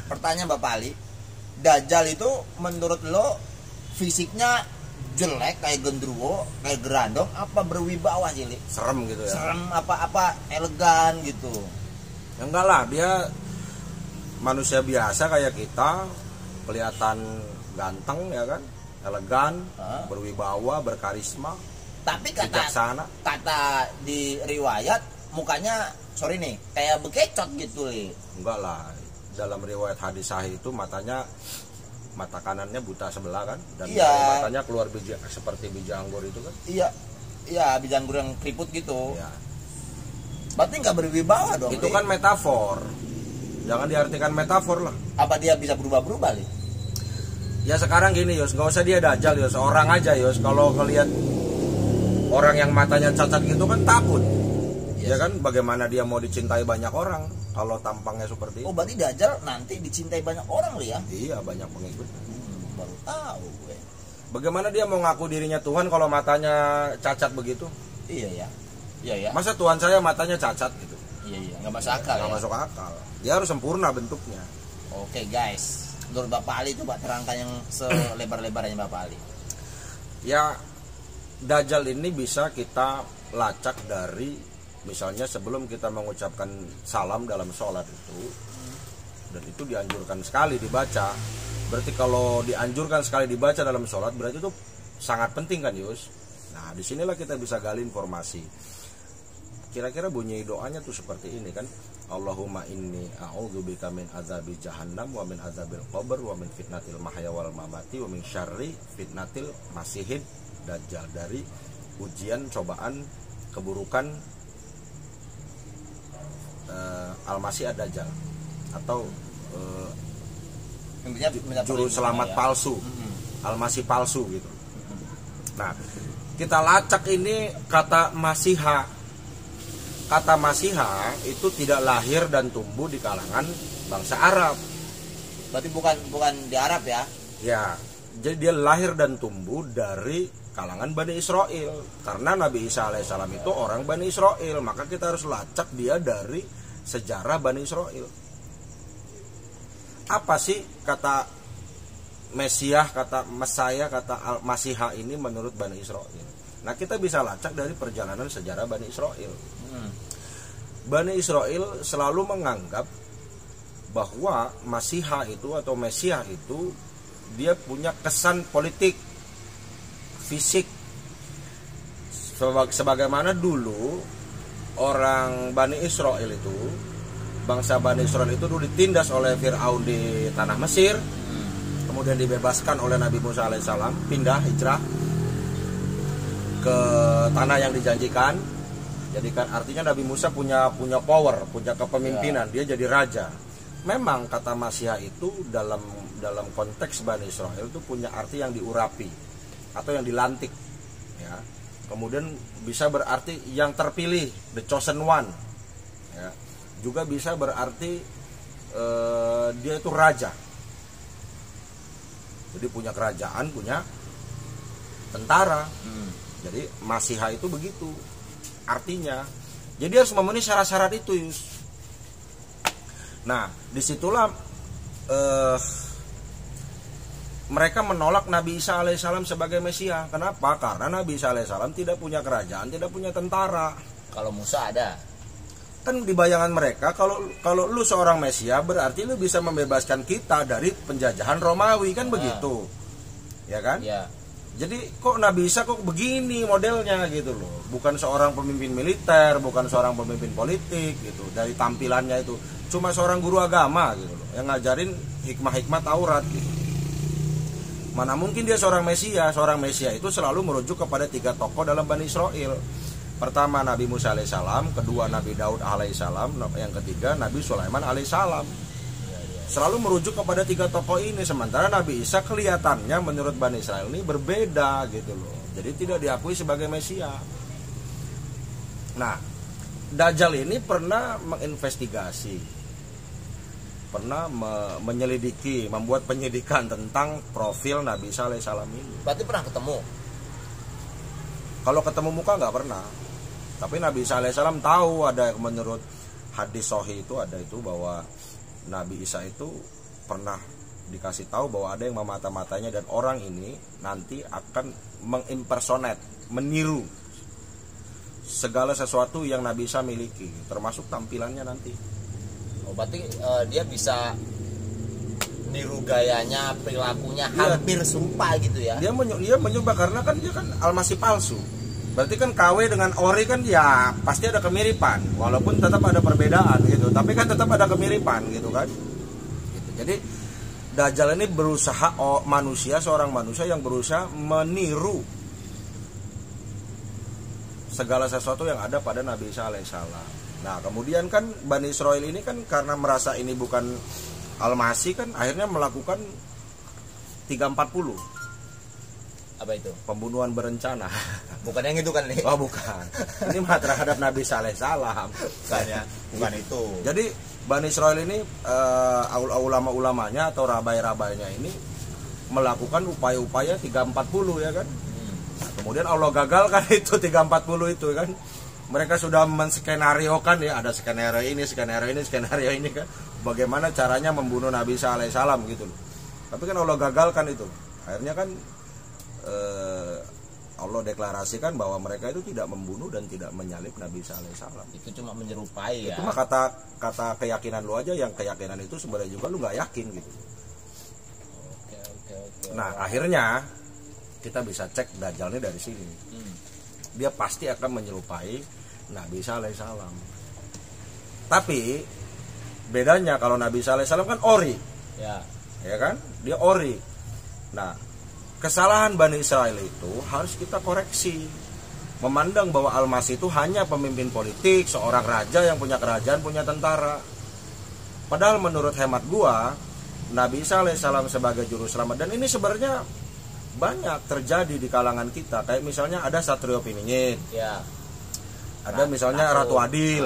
Pertanyaan Bapak Ali, Dajjal itu menurut lo fisiknya jelek kayak gendruwo, kayak gerandong, apa berwibawa sih, Li? Serem gitu ya. Serem apa elegan gitu. Ya enggak lah, dia manusia biasa kayak kita, kelihatan ganteng ya kan, elegan, berwibawa, berkarisma, tapi kata di riwayat mukanya sorry nih kayak bekecot gitu, Li. Enggak lah, dalam riwayat hadis sahih itu mata kanannya buta sebelah kan, dan matanya keluar biji seperti biji anggur itu kan. Iya, biji anggur yang keriput gitu. Iya. Berarti nggak berwibawa dong. Itu kan metafor, jangan diartikan metafor lah. Apa dia bisa berubah-berubah, Li? Ya sekarang gini Yos, nggak usah dia Dajjal Yos, orang aja Yos, kalau ngelihat orang yang matanya cacat gitu kan takut. Ya kan, bagaimana dia mau dicintai banyak orang kalau tampangnya seperti itu. Oh, berarti Dajjal nanti dicintai banyak orang, Li ya? Iya, banyak pengikut. Baru tahu gue. Bagaimana dia mau ngaku dirinya Tuhan kalau matanya cacat begitu? Iya ya. Masa Tuhan saya matanya cacat gitu? Iya, nggak masuk akal. Nggak masuk akal. Dia harus sempurna bentuknya. Oke guys, menurut Bapak Ali coba terangkan yang selebar-lebarnya Bapak Ali. Ya, Dajjal ini bisa kita lacak dari misalnya sebelum kita mengucapkan salam dalam sholat itu, dan itu dianjurkan sekali dibaca. Berarti kalau dianjurkan sekali dibaca dalam sholat, berarti itu sangat penting kan Yus? Nah, disinilah kita bisa gali informasi. Kira-kira bunyi doanya tuh seperti ini kan, Allahumma inni a'udzubika min azabi jahannam wa min azabil qabr wa min fitnatil mahya wal mamati wa min syarri fitnatil masihid dajjal, dari ujian, cobaan, keburukan Al-Masih ad-Dajjal atau juru selamat palsu, Al-Masih palsu gitu. Nah, kita lacak ini kata Masiha. Kata Masiha itu tidak lahir dan tumbuh di kalangan bangsa Arab. Berarti bukan di Arab ya? Ya, jadi dia lahir dan tumbuh dari kalangan Bani Israel. Karena Nabi Isa alaihissalam itu orang Bani Israel, maka kita harus lacak dia dari sejarah Bani Israel. Apa sih kata Mesiah, kata Mesaya, kata Masiha ini menurut Bani Israel? Nah, kita bisa lacak dari perjalanan sejarah Bani Israel. Bani Israel selalu menganggap bahwa Masiha itu atau Mesiah itu dia punya kesan politik, fisik, sebagaimana dulu orang Bani Israel itu, bangsa Bani Israel itu dulu ditindas oleh Fir'aun di tanah Mesir, kemudian dibebaskan oleh Nabi Musa alaihissalam, pindah hijrah ke tanah yang dijanjikan. Jadi kan artinya Nabi Musa punya power, punya kepemimpinan, dia jadi raja. Memang kata Masiha itu dalam konteks Bani Israel itu punya arti yang diurapi atau yang dilantik, ya. Kemudian bisa berarti yang terpilih, the chosen one, ya. Juga bisa berarti dia itu raja. Jadi punya kerajaan, punya tentara. Jadi Masiha itu begitu artinya. Jadi harus memenuhi syarat-syarat itu, Yus. Nah, disitulah mereka menolak Nabi Isa alaihissalam sebagai Mesia. Kenapa? Karena Nabi Isa alaihissalam tidak punya kerajaan, tidak punya tentara. Kalau Musa ada. Kan di bayangan mereka, kalau lu seorang Mesia berarti lu bisa membebaskan kita dari penjajahan Romawi, kan begitu, ya kan? Ya. Jadi kok Nabi Isa kok begini modelnya gitu loh. Bukan seorang pemimpin militer, bukan seorang pemimpin politik gitu. Dari tampilannya itu cuma seorang guru agama gitu loh, yang ngajarin hikmah-hikmah Taurat gitu. Mana mungkin dia seorang Mesia? Seorang Mesia itu selalu merujuk kepada 3 tokoh dalam Bani Israel. Pertama Nabi Musa alaihissalam, kedua Nabi Daud alaihissalam, yang ketiga Nabi Sulaiman alaihissalam. Selalu merujuk kepada 3 tokoh ini. Sementara Nabi Isa kelihatannya menurut Bani Israel ini berbeda gitu loh. Jadi tidak diakui sebagai Mesia. Nah, Dajjal ini pernah menginvestigasi, pernah menyelidiki, membuat penyidikan tentang profil Nabi Isa alaihissalam ini. Berarti pernah ketemu? Kalau ketemu muka nggak pernah. Tapi Nabi Isa alaihissalam tahu, ada menurut hadis sahih itu ada itu bahwa Nabi Isa itu pernah dikasih tahu bahwa ada yang memata-matanya dan orang ini nanti akan mengimpersonate, meniru segala sesuatu yang Nabi Isa miliki, termasuk tampilannya nanti. Oh, berarti dia bisa niru gayanya, perilakunya hampir serupa gitu ya. Dia mencoba karena kan dia kan almasi palsu. Berarti kan KW dengan ori kan ya pasti ada kemiripan, walaupun tetap ada perbedaan gitu, tapi kan tetap ada kemiripan gitu kan. Gitu. Jadi Dajjal ini berusaha, seorang manusia yang berusaha meniru segala sesuatu yang ada pada Nabi Isa alaihissalam. Nah kemudian kan Bani Israel ini kan karena merasa ini bukan Al-Masih kan akhirnya melakukan 340. Apa itu? Pembunuhan berencana. Bukan yang itu kan nih? Oh bukan. Ini mah terhadap Nabi Isa alaihissalam. Bukan itu. Jadi Bani Israel ini ulama-ulamanya atau rabai-rabainya ini melakukan upaya-upaya 340 ya kan. Nah, kemudian Allah gagalkan itu 340 itu kan. Mereka sudah menskenariokan ya, ada skenario ini kan. Bagaimana caranya membunuh Nabi Isa alaihissalam gitu loh. Tapi kan Allah gagalkan itu. Akhirnya kan Allah deklarasikan bahwa mereka itu tidak membunuh dan tidak menyalib Nabi Isa alaihissalam. Itu cuma menyerupai ya. Itu mah kata keyakinan lu aja, yang keyakinan itu sebenarnya juga lu nggak yakin gitu. Oke. Nah akhirnya kita bisa cek Dajjal ini dari sini. Dia pasti akan menyerupai Nabi Isa alaihissalam. Tapi bedanya kalau Nabi Isa alaihissalam kan ori, ya kan? Dia ori. Nah kesalahan Bani Israel itu harus kita koreksi. Memandang bahwa Al-Masih itu hanya pemimpin politik, seorang raja yang punya kerajaan, punya tentara. Padahal menurut hemat gua, Nabi Isa alaihissalam sebagai juru selamat. Dan ini sebenarnya banyak terjadi di kalangan kita. Kayak misalnya ada Satrio Piningit, ada misalnya Ratu Adil.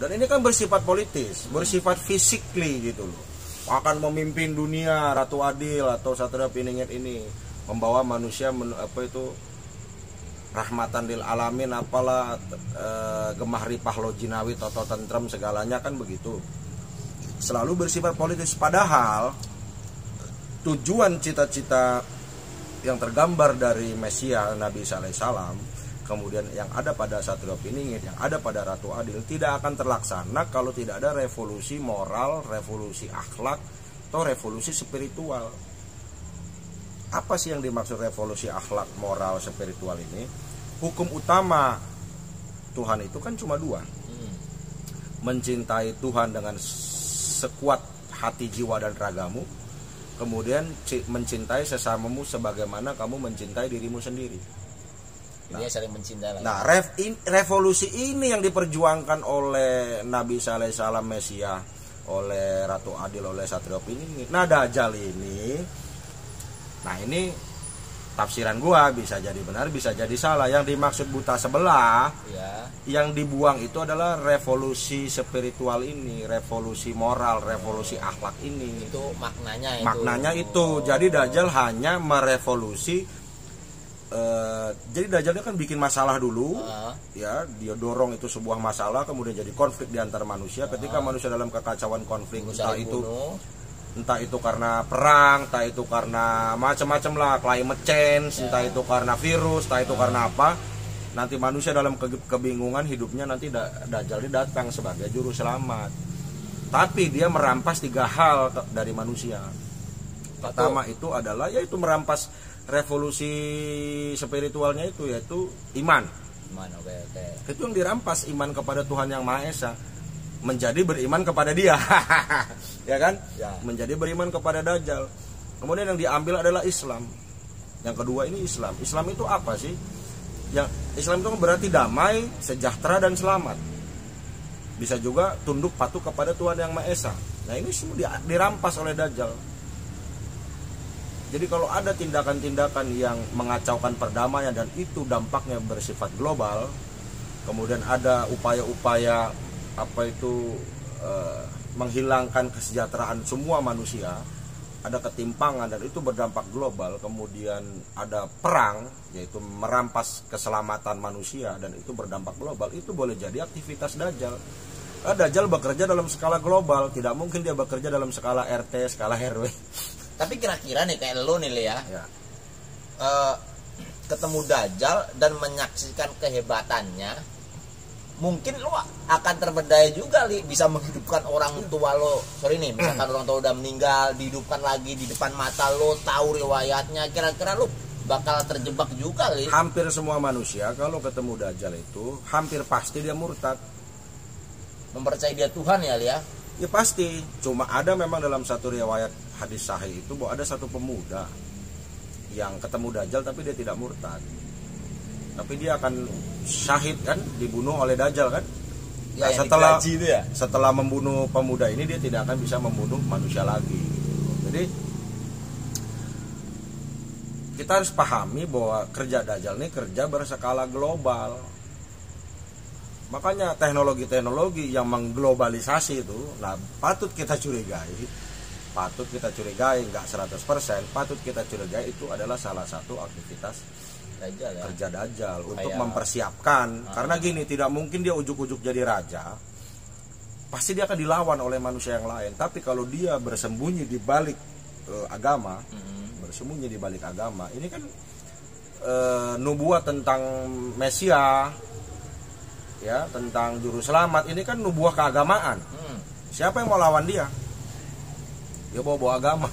Dan ini kan bersifat politis, bersifat physically gitu loh. Akan memimpin dunia Ratu Adil atau Satrio Piningit ini, membawa manusia rahmatan lil alamin, apalah gemah ripah lo jinawi toto tentrem segalanya kan begitu. Selalu bersifat politis, padahal tujuan cita-cita yang tergambar dari Mesia Nabi Isa alaihissalam, kemudian yang ada pada Satrio Piningit, yang ada pada Ratu Adil, tidak akan terlaksana kalau tidak ada revolusi moral, revolusi akhlak, atau revolusi spiritual. Apa sih yang dimaksud revolusi akhlak, moral, spiritual ini? Hukum utama Tuhan itu kan cuma dua. Mencintai Tuhan dengan sekuat hati, jiwa, dan ragamu. Kemudian mencintai sesamamu sebagaimana kamu mencintai dirimu sendiri. Nah, saling mencintai. Nah, revolusi ini yang diperjuangkan oleh Nabi Isa alaihissalam Mesia, oleh Ratu Adil, oleh Satrio Piningit. Nah, Dajjal ini, nah ini tafsiran gua, bisa jadi benar, bisa jadi salah. Yang dimaksud buta sebelah, yang dibuang itu adalah revolusi spiritual ini, revolusi moral, revolusi akhlak ini. Itu maknanya itu. Maknanya itu. Jadi Dajjal hanya merevolusi. Jadi Dajjal kan bikin masalah dulu, ya dia dorong itu sebuah masalah, kemudian jadi konflik di antara manusia. Ketika manusia dalam kekacauan konflik, entah itu karena perang, entah itu karena macam-macam lah, climate change, entah itu karena virus, entah itu karena apa. Nanti manusia dalam kebingungan hidupnya, nanti Dajjal ini datang sebagai juru selamat. Tapi dia merampas 3 hal dari manusia. Pertama itu adalah yaitu merampas revolusi spiritualnya itu, yaitu iman. Itu yang dirampas, iman kepada Tuhan Yang Maha Esa. Menjadi beriman kepada dia. Ya kan? Menjadi beriman kepada Dajjal. Kemudian yang diambil adalah Islam. Yang kedua ini Islam. Islam itu apa sih? Yang Islam itu berarti damai, sejahtera, dan selamat. Bisa juga tunduk patuh kepada Tuhan Yang Maha Esa. Nah ini semua dirampas oleh Dajjal. Jadi kalau ada tindakan-tindakan yang mengacaukan perdamaian dan itu dampaknya bersifat global, kemudian ada upaya-upaya menghilangkan kesejahteraan semua manusia, ada ketimpangan dan itu berdampak global, kemudian ada perang, yaitu merampas keselamatan manusia dan itu berdampak global, itu boleh jadi aktivitas Dajjal. Dajjal bekerja dalam skala global, tidak mungkin dia bekerja dalam skala RT, skala RW. Tapi kira-kira nih kayak lo nih ya, Ya. ketemu Dajjal dan menyaksikan kehebatannya, mungkin lo akan terberdaya juga, Li, bisa menghidupkan orang tua lo. Sorry nih, misalkan orang tua udah meninggal, dihidupkan lagi di depan mata lo, tahu riwayatnya. Kira-kira lo bakal terjebak juga, Li. Hampir semua manusia kalau ketemu Dajjal itu hampir pasti dia murtad. Mempercayai dia Tuhan ya, Li ya. Ya pasti. Cuma ada memang dalam satu riwayat hadis sahih itu bahwa ada satu pemuda yang ketemu Dajjal tapi dia tidak murtad. Tapi dia akan syahid kan, dibunuh oleh Dajjal kan. Ya, Nah, yang setelah digaji itu ya. setelah membunuh pemuda ini dia tidak akan bisa membunuh manusia lagi. Jadi kita harus pahami bahwa kerja Dajjal ini kerja berskala global. Makanya teknologi-teknologi yang mengglobalisasi itu, nah patut kita curigai, nggak 100%, patut kita curigai itu adalah salah satu aktivitas Dajjal ya. kerja Dajjal untuk Kayak- mempersiapkan. Karena gini, tidak mungkin dia ujuk-ujuk jadi raja, pasti dia akan dilawan oleh manusia yang lain. Tapi kalau dia bersembunyi di balik agama, bersembunyi di balik agama, ini kan nubuat tentang Mesia, ya, tentang juru selamat, ini kan nubuah keagamaan. Siapa yang mau lawan dia? Dia bawa agama,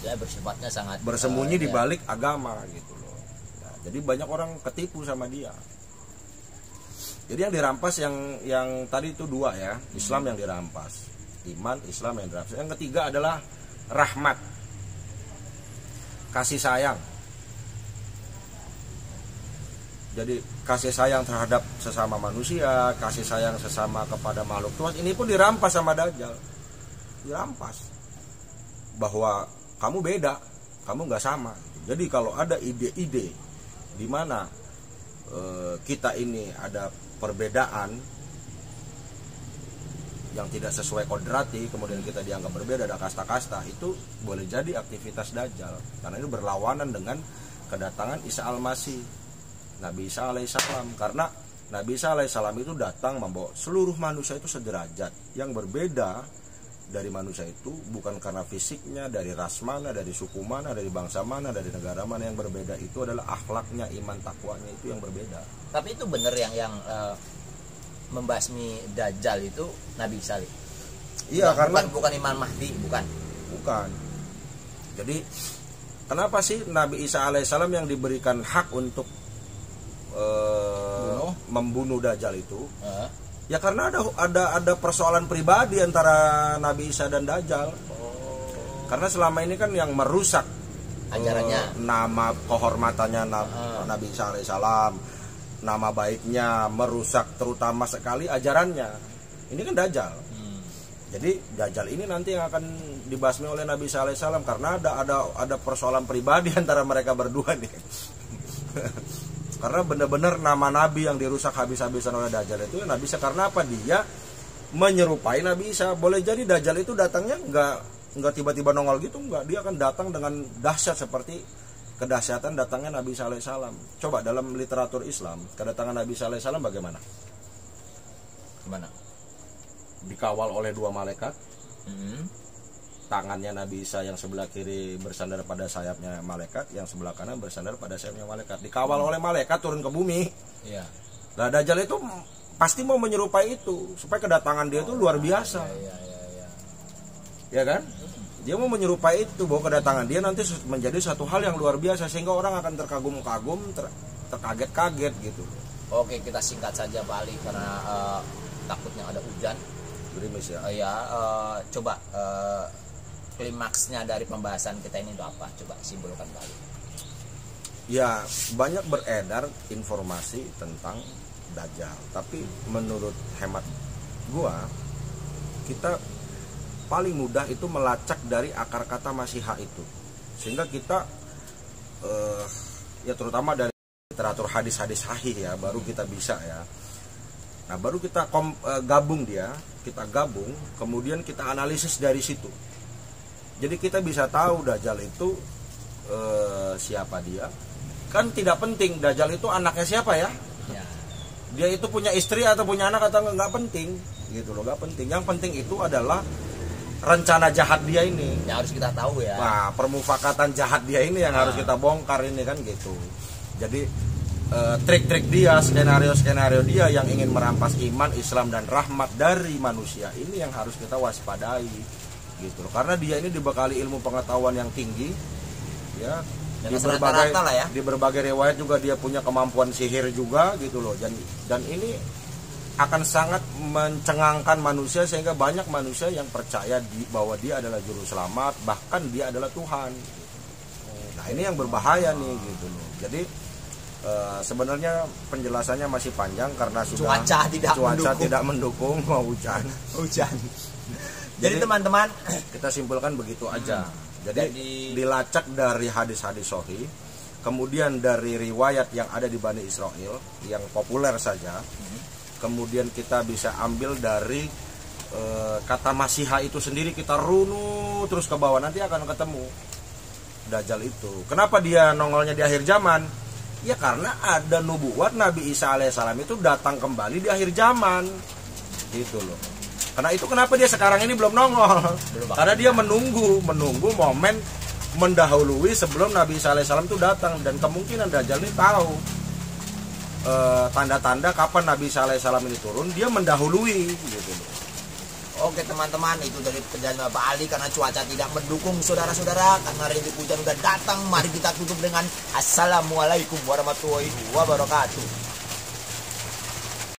Dia bersifatnya sangat bersembunyi di ya. balik agama gitu loh. Nah, jadi banyak orang ketipu sama dia. Jadi yang dirampas yang tadi itu dua ya, Islam yang dirampas, iman, Islam yang dirampas. Yang ketiga adalah rahmat, kasih sayang. Jadi kasih sayang terhadap sesama manusia, kasih sayang sesama kepada makhluk Tuhan, ini pun dirampas sama Dajjal. Dirampas. Bahwa kamu beda, kamu nggak sama. Jadi kalau ada ide-ide di mana kita ini ada perbedaan yang tidak sesuai kodrati, kemudian kita dianggap berbeda, ada kasta-kasta, itu boleh jadi aktivitas Dajjal. Karena ini berlawanan dengan kedatangan Isa Al-Masih, Nabi Isa alaihissalam. Karena Nabi Isa alaihissalam itu datang membawa seluruh manusia itu sederajat. Yang berbeda dari manusia itu bukan karena fisiknya, dari ras mana, dari suku mana, dari bangsa mana, dari negara mana. Yang berbeda itu adalah akhlaknya, iman, takwanya, itu yang berbeda. Tapi itu bener yang membasmi Dajjal itu Nabi Isa. Iya, karena bukan Imam Mahdi, bukan. Jadi kenapa sih Nabi Isa alaihissalam yang diberikan hak untuk membunuh Dajjal itu? Ya karena ada persoalan pribadi antara Nabi Isa dan Dajjal. Karena selama ini kan yang merusak Ajarannya. nama kehormatannya Nabi Isa alaihissalam, nama baiknya, merusak terutama sekali ajarannya. Ini kan Dajjal. Jadi Dajjal ini nanti yang akan dibasmi oleh Nabi Isa alaihissalam karena ada persoalan pribadi antara mereka berdua nih. Karena benar-benar nama Nabi yang dirusak habis-habisan oleh Dajjal itu Nabi Isa. Karena apa? Dia menyerupai Nabi Isa. Boleh jadi Dajjal itu datangnya nggak tiba-tiba nongol gitu, nggak. Dia akan datang dengan dahsyat seperti kedahsyatan datangnya Nabi Isa alaihissalam. Coba dalam literatur Islam, kedatangan Nabi Isa alaihissalam bagaimana? Gimana? Dikawal oleh dua malaikat. Tangannya Nabi Isa yang sebelah kiri bersandar pada sayapnya malaikat, yang sebelah kanan bersandar pada sayapnya malaikat. Dikawal oleh malaikat turun ke bumi. Iya. Nah, Dajjal itu pasti mau menyerupai itu supaya kedatangan dia itu luar biasa. Iya. Ya kan? Dia mau menyerupai itu bahwa kedatangan dia nanti menjadi satu hal yang luar biasa sehingga orang akan terkagum-kagum, terkaget-kaget gitu. Oke, kita singkat saja Pak Ali karena takutnya ada hujan. Gerimis ya. Coba klimaksnya dari pembahasan kita ini itu apa? Coba simpulkan Pak Ali. Ya, banyak beredar informasi tentang Dajjal, tapi menurut hemat gua, kita paling mudah itu melacak dari akar kata Masiha itu, sehingga kita ya terutama dari literatur hadis-hadis sahih ya, baru kita bisa ya. Nah, baru kita gabung, kemudian kita analisis dari situ. Jadi kita bisa tahu Dajjal itu siapa dia. Kan tidak penting Dajjal itu anaknya siapa ya. Ya. Dia itu punya istri atau punya anak atau nggak penting, gitu loh, nggak penting. Yang penting itu adalah rencana jahat dia ini. Yang harus kita tahu ya. Nah, permufakatan jahat dia ini yang harus kita bongkar ini kan gitu. Jadi trik-trik dia, skenario-skenario dia yang ingin merampas iman, Islam dan rahmat dari manusia ini yang harus kita waspadai, gitu loh. Karena dia ini dibekali ilmu pengetahuan yang tinggi, ya. Di berbagai, lah ya. di berbagai riwayat juga dia punya kemampuan sihir juga gitu loh, dan ini akan sangat mencengangkan manusia sehingga banyak manusia yang percaya bahwa dia adalah juru selamat, bahkan dia adalah Tuhan. Nah ini yang berbahaya nih gitu loh. Jadi sebenarnya penjelasannya masih panjang karena sudah cuaca tidak mendukung mau hujan. Jadi teman-teman kita simpulkan begitu aja. Jadi dilacak dari hadis-hadis sahih, kemudian dari riwayat yang ada di Bani Israel yang populer saja, kemudian kita bisa ambil dari kata Masihah itu sendiri, kita runut terus ke bawah, nanti akan ketemu Dajjal itu. Kenapa dia nongolnya di akhir zaman? Ya karena ada nubuat Nabi Isa alaihissalam itu datang kembali di akhir zaman, gitu loh. Karena itu kenapa dia sekarang ini belum nongol? Karena dia menunggu momen mendahului sebelum Nabi Isa alaihissalam itu datang, dan kemungkinan Dajjal ini tahu tanda-tanda kapan Nabi Isa alaihissalam ini turun, dia mendahului gitu. Oke teman-teman, itu dari perjalanan Bapak Ali karena cuaca tidak mendukung saudara-saudara, karena rintik hujan sudah datang. Mari kita tutup dengan Assalamualaikum warahmatullahi wabarakatuh.